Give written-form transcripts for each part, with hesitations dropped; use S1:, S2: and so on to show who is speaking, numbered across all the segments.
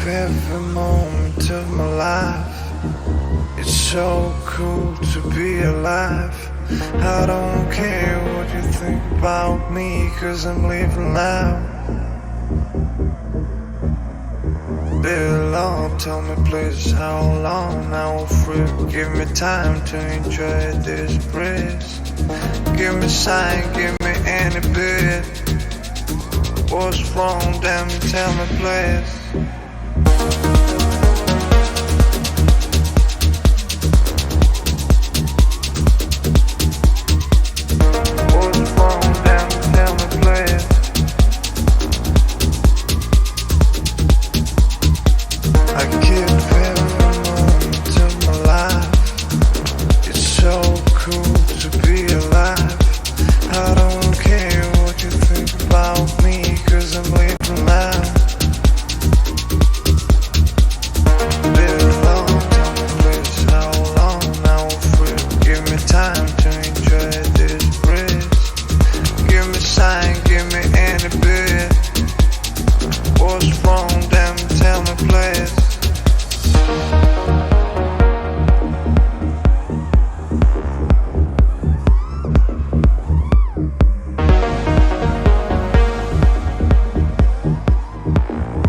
S1: every moment of my life. It's so cool to be alive. I don't care what you think about me, 'cause I'm living loud. Dear Lord, tell me please how long I will free. Give me time to enjoy this breeze. Give me sign, give me any bit. What's wrong, damn, tell me please.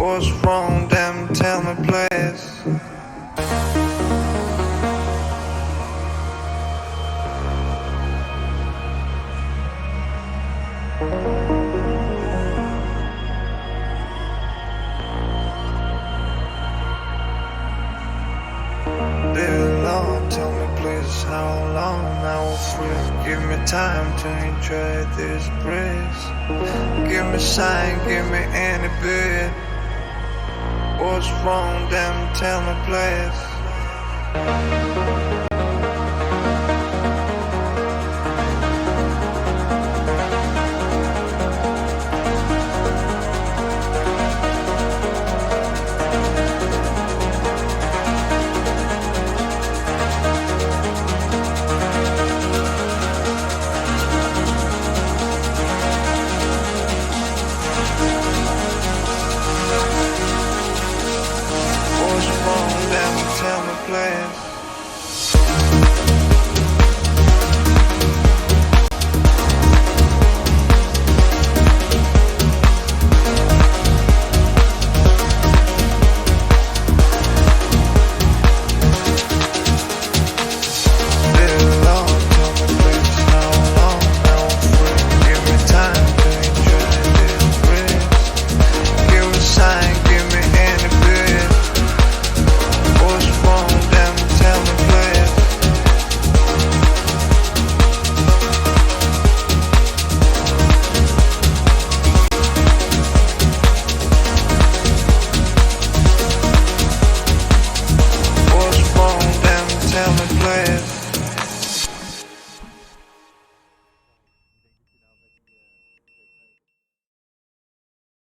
S1: What's wrong, damn, tell me please. Dear Lord, tell me please how long I will free. Give me time to enjoy this breeze. Give me sign, give me any bit. What's wrong, damn, tell me please.